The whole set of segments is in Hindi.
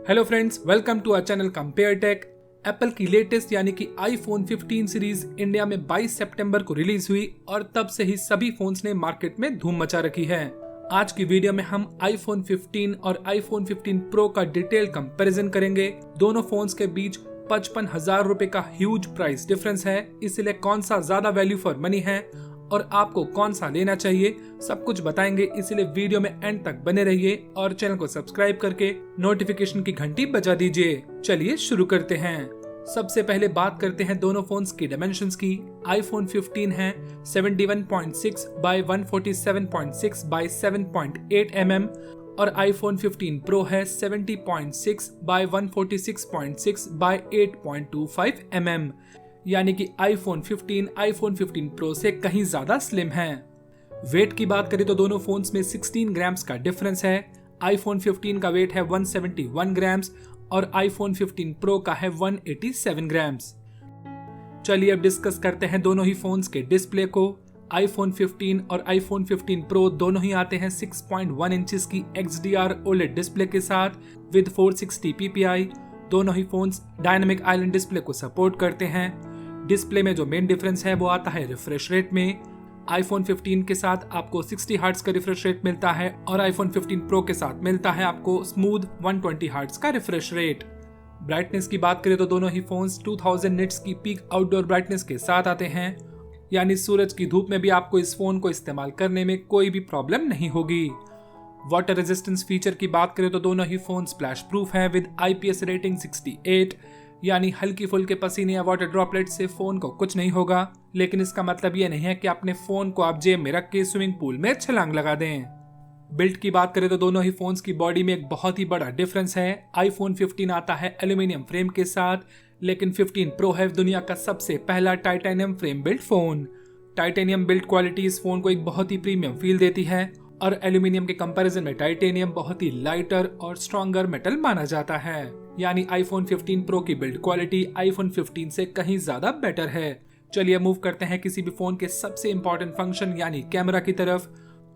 Hello friends, welcome to our channel compare tech. Apple की लेटेस्ट यानी कि आईफोन 15 सीरीज इंडिया में 22 सितंबर को रिलीज हुई और तब से ही सभी फोन्स ने मार्केट में धूम मचा रखी है। आज की वीडियो में हम आईफोन 15 और आईफोन 15 प्रो का डिटेल कंपैरिजन करेंगे। दोनों फोन्स के बीच 55,000 रुपए का ह्यूज प्राइस डिफरेंस है, इसलिए कौन सा ज्यादा वैल्यू फॉर मनी है और आपको कौन सा लेना चाहिए सब कुछ बताएंगे। इसलिए वीडियो में एंड तक बने रहिए और चैनल को सब्सक्राइब करके नोटिफिकेशन की घंटी बजा दीजिए। चलिए शुरू करते हैं। सबसे पहले बात करते हैं दोनों फोन्स की डायमेंशंस की। आईफोन 15 है 71.6 बाय 147.6 बाय 7.8 mm और आईफोन 15 प्रो है 70.6 बाय 146.6 बाय 8.25 mm, यानी कि आईफोन 15 प्रो से कहीं ज्यादा स्लिम है। वेट की बात करें तो दोनों फोन्स में 16 ग्राम्स का डिफरेंस है। आईफोन 15 का वेट है 171 ग्राम्स और आईफोन 15 प्रो का है 187 ग्राम्स। चलिए अब डिस्कस करते हैं दोनों ही फोन्स के डिस्प्ले को। आईफोन 15 और आईफोन 15 प्रो दोनों ही आते हैं 6.1 इंचेस की XDR OLED डिस्प्ले के साथ विद 460 ppi। दोनों ही फोन्स डायनामिक आइलैंड डिस्प्ले को सपोर्ट करते हैं। डिस्प्ले में जो मेन डिफरेंस है वो आता है रिफ्रेश रेट में। आईफोन 15 के साथ आपको 60 हर्ट्ज का रिफ्रेश रेट मिलता है और आईफोन 15 प्रो के साथ मिलता है आपको स्मूथ 120 हर्ट्ज का रिफ्रेश रेट। ब्राइटनेस की बात करें तो दोनों ही फोन्स 2000 निट्स की पीक आउटडोर ब्राइटनेस के साथ आते हैं, यानी सूरज की धूप में भी आपको इस फोन को इस्तेमाल करने में कोई भी प्रॉब्लम नहीं होगी। वाटर रेजिस्टेंस फीचर की बात करें तो दोनों ही फोन स्प्लैश प्रूफ है विद IPS रेटिंग 68, यानी हल्की फुल्के पसीने या वाटर ड्रॉपलेट से फोन को कुछ नहीं होगा। लेकिन इसका मतलब ये नहीं है कि अपने फोन को आप जेब में रख के स्विमिंग पूल में छलांग लगा दें। बिल्ड की बात करें तो दोनों ही फोन्स की बॉडी में एक बहुत ही बड़ा डिफरेंस है। आईफोन 15 आता है एल्यूमिनियम फ्रेम के साथ, लेकिन 15 प्रो है दुनिया का सबसे पहला titanium frame build phone. Titanium build quality इस फोन को एक बहुत ही प्रीमियम फील देती है और एल्यूमिनियम के कंपैरिजन में टाइटेनियम बहुत ही लाइटर और स्ट्रॉन्गर मेटल माना जाता है, यानी आईफोन 15 प्रो की बिल्ड क्वालिटी आईफोन 15 से कहीं ज्यादा बेटर है। चलिए मूव करते हैं किसी भी फोन के सबसे इंपॉर्टेंट फंक्शन यानी कैमरा की तरफ।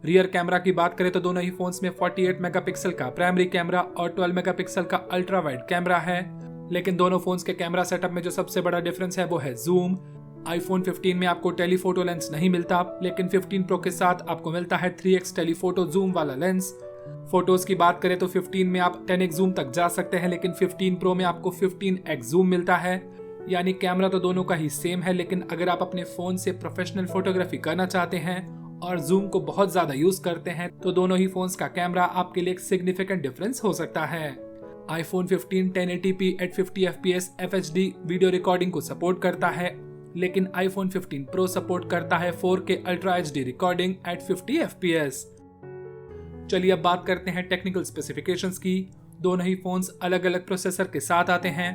रियर कैमरा की बात करें तो दोनों ही फोन्स में 48 मेगापिक्सल का प्राइमरी कैमरा और 12 मेगापिक्सल का अल्ट्रा वाइड कैमरा है। लेकिन दोनों फोन्स के कैमरा सेटअप में जो सबसे बड़ा डिफरेंस है वो है जूम। आईफोन 15 में आपको टेलीफोटो लेंस नहीं मिलता, लेकिन 15 प्रो के साथ आपको मिलता है 3x टेलीफोटो जूम वाला लेंस। फोटोज की बात करें तो 15 में आप 10x जूम तक जा सकते हैं, लेकिन 15 प्रो में आपको 15x जूम मिलता है। यानी कैमरा तो दोनों का ही सेम है, लेकिन अगर आप अपने फोन से प्रोफेशनल फोटोग्राफी करना चाहते हैं और जूम को बहुत ज्यादा यूज करते हैं तो दोनों ही फोन्स का कैमरा आपके लिए एक सिग्निफिकेंट डिफरेंस हो सकता है। IPhone 15 1080p at 50 fps FHD video recording को सपोर्ट करता है, लेकिन आईफोन 15 प्रो सपोर्ट करता है 4K ultra HD recording at 50 fps। चलिए अब बात करते हैं टेक्निकल स्पेसिफिकेशंस की। दोनों ही फोन्स अलग अलग प्रोसेसर के साथ आते हैं।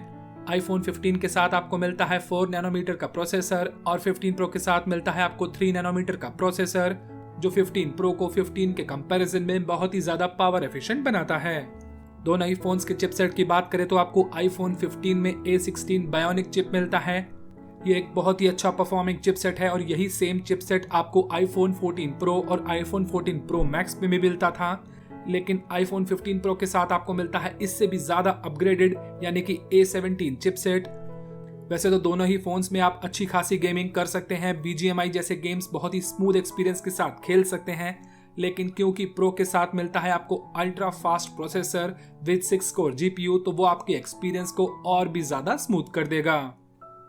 आईफोन 15 के साथ आपको मिलता है 4 नैनोमीटर का प्रोसेसर और 15 प्रो के साथ मिलता है आपको 3 नैनोमीटर का प्रोसेसर, जो 15 प्रो को 15 के कंपैरिजन में बहुत ही ज्यादा पावर एफिशिएंट बनाता है। दोनों ही फोन्स के चिपसेट की बात करें तो आपको आईफोन 15 में A16 बायोनिक चिप मिलता है। ये एक बहुत ही अच्छा परफॉर्मिंग चिपसेट है और यही सेम चिपसेट आपको आईफोन 14 प्रो और आईफोन 14 प्रो मैक्स में भी मिलता था, लेकिन आईफोन 15 प्रो के साथ आपको मिलता है इससे भी ज्यादा अपग्रेडेड यानी कि A17 चिपसेट। वैसे तो दोनों ही फोन्स में आप अच्छी खासी गेमिंग कर सकते हैं, BGMI जैसे गेम्स बहुत ही स्मूथ एक्सपीरियंस के साथ खेल सकते हैं, लेकिन क्योंकि प्रो के साथ मिलता है आपको ultra fast processor with 6 core GPU, तो वो आपके एक्सपीरियंस को और भी ज्यादा स्मूथ कर देगा।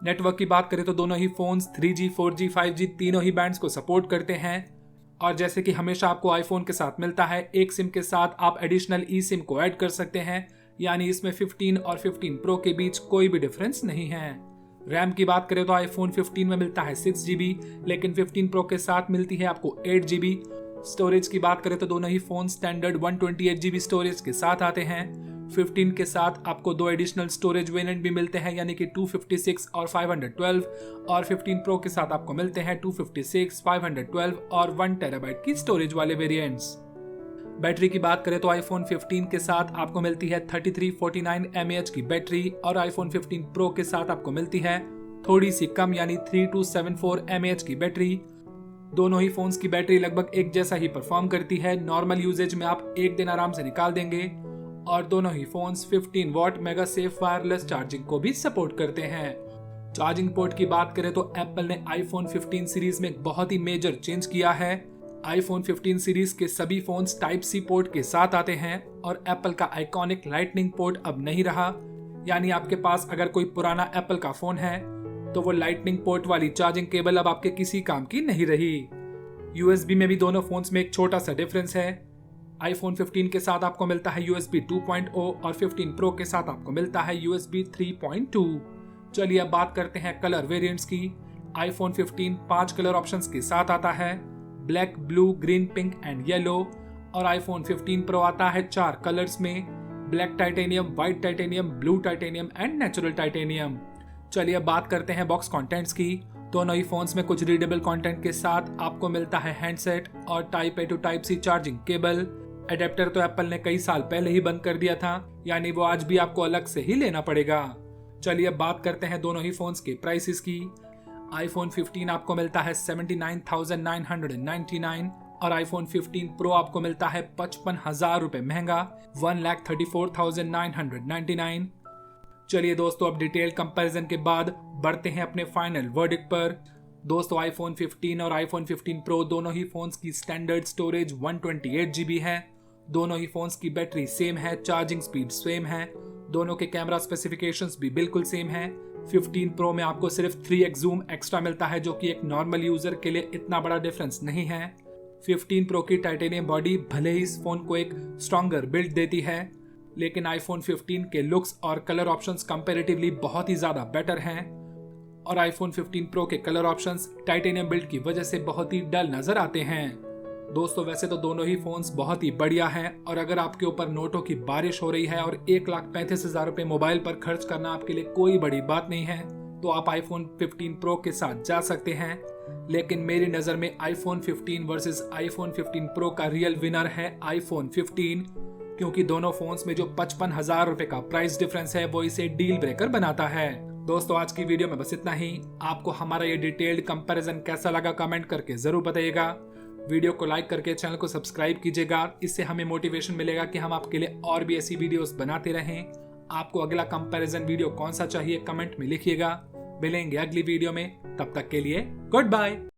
नेटवर्क की बात करें तो दोनों ही फोन्स 3G 4G 5G तीनों ही बैंड्स को सपोर्ट करते हैं और जैसे कि हमेशा आपको आईफोन के साथ मिलता है, एक सिम के साथ आप एडिशनल ई सिम को ऐड कर सकते हैं, यानी इसमें 15 और 15 प्रो के बीच कोई भी डिफरेंस नहीं है। रैम की बात करें तो आईफोन 15 में मिलता है 6GB, लेकिन 15 प्रो के साथ मिलती है आपको 8GB। स्टोरेज की बात करें तो दोनों ही फोन स्टैंडर्ड 128GB स्टोरेज के साथ आते हैं। 15 के साथ आपको 2 एडिशनल स्टोरेज वेरिएंट भी मिलते हैं, यानी कि 256 और 512, और 15 प्रो के साथ आपको मिलते हैं 256, 512 और 1 टेराबाइट की स्टोरेज वाले वेरिएंट्स। बैटरी की बात करें तो आईफोन 15 के साथ आपको मिलती है 3349 mAh की बैटरी और आईफोन 15 प्रो के साथ आपको मिलती है थोड़ी सी कम यानी 3274 mAh की बैटरी। दोनों ही फोन्स की बैटरी लगभग एक जैसा ही परफॉर्म करती है। नॉर्मल यूजेज में आप एक दिन आराम से निकाल देंगे और दोनों ही phones 15 watt mega safe wireless charging को भी सपोर्ट करते हैं। चार्जिंग पोर्ट की बात करें तो एप्पल ने आईफोन 15 सीरीज में एक बहुत ही मेजर चेंज किया है। आईफोन 15 सीरीज के सभी फोन्स टाइप सी पोर्ट के साथ आते हैं और एप्पल का आइकॉनिक लाइटनिंग पोर्ट अब नहीं रहा। यानी आपके पास अगर कोई पुराना एप्पल का फोन है तो वो लाइटनिंग पोर्ट वाली चार्जिंग केबल अब आपके किसी काम की नहीं रही। USB में भी दोनों फोन्स में एक छोटा सा डिफरेंस है। आईफोन 15 के साथ आपको मिलता है USB 2.0 और 15 प्रो के साथ आपको मिलता है USB 3.2। चलिए अब बात करते हैं कलर वेरिएंट्स की। आईफोन 15 5 कलर ऑप्शंस के साथ आता है, black, blue, green, pink and yellow. और आईफोन 15 प्रो आता है 4 कलर्स में, black titanium, white titanium, blue titanium and natural titanium. चलिए अब बात करते हैं बॉक्स कंटेंट्स की। दोनों ही फोन्स में कुछ रीडेबल कंटेंट के साथ आपको मिलता है हैंडसेट और type A to type C charging cable. Adapter तो एप्पल ने कई साल पहले ही बंद कर दिया था, यानी वो आज भी आपको अलग से ही लेना पड़ेगा। चलिए अब बात करते हैं दोनों ही फोन्स के प्राइसेस की। आईफोन 15 आपको मिलता है 79,999 और आईफोन 15 प्रो आपको मिलता है 55,000 रुपए महंगा, 1,34,999। चलिए दोस्तों अब डिटेल कंपैरिजन के बाद बढ़ते हैं अपने फाइनल वर्डिक्ट पर। दोस्तों आईफोन 15 और आईफोन 15 प्रो दोनों ही फोन्स की स्टैंडर्ड स्टोरेज 128 GB है। दोनों ही फोन्स की बैटरी सेम है, चार्जिंग स्पीड सेम है, दोनों के कैमरा स्पेसिफिकेशंस भी बिल्कुल सेम है। 15 प्रो में आपको सिर्फ 3x जूम एक्स्ट्रा मिलता है, जो कि एक नॉर्मल यूजर के लिए इतना बड़ा डिफरेंस नहीं है। 15 प्रो की टाइटेनियम बॉडी भले ही इस फोन को एक स्ट्रॉन्गर बिल्ड देती है, लेकिन आईफोन 15 के लुक्स और कलर ऑप्शंस कंपैरेटिवली बहुत ही ज्यादा बेटर हैं और आईफोन 15 प्रो के कलर ऑप्शंस टाइटेनियम बिल्ड की वजह से बहुत ही डल नजर आते हैं। दोस्तों वैसे तो दोनों ही फोन्स बहुत ही बढ़िया हैं और अगर आपके ऊपर नोटों की बारिश हो रही है और 1,35,000 रुपए मोबाइल पर खर्च करना आपके लिए कोई बड़ी बात नहीं है तो आप आईफोन 15 प्रो के साथ जा सकते हैं। लेकिन मेरी नजर में आईफोन 15 वर्सेस आईफोन 15 प्रो का रियल विनर है आईफोन 15, क्योंकि दोनों फोन्स में जो 55,000 रुपए का प्राइस डिफरेंस है वो इसे डील ब्रेकर बनाता है। दोस्तों आज की वीडियो में बस इतना ही। आपको हमारा ये डिटेल्ड कंपैरिजन कैसा लगा कमेंट करके जरूर बताइएगा। वीडियो को लाइक करके चैनल को सब्सक्राइब कीजिएगा, इससे हमें मोटिवेशन मिलेगा कि हम आपके लिए और भी ऐसी वीडियोस बनाते रहें। आपको अगला कंपैरिजन वीडियो कौन सा चाहिए कमेंट में लिखिएगा। मिलेंगे अगली वीडियो में, तब तक के लिए गुड बाय।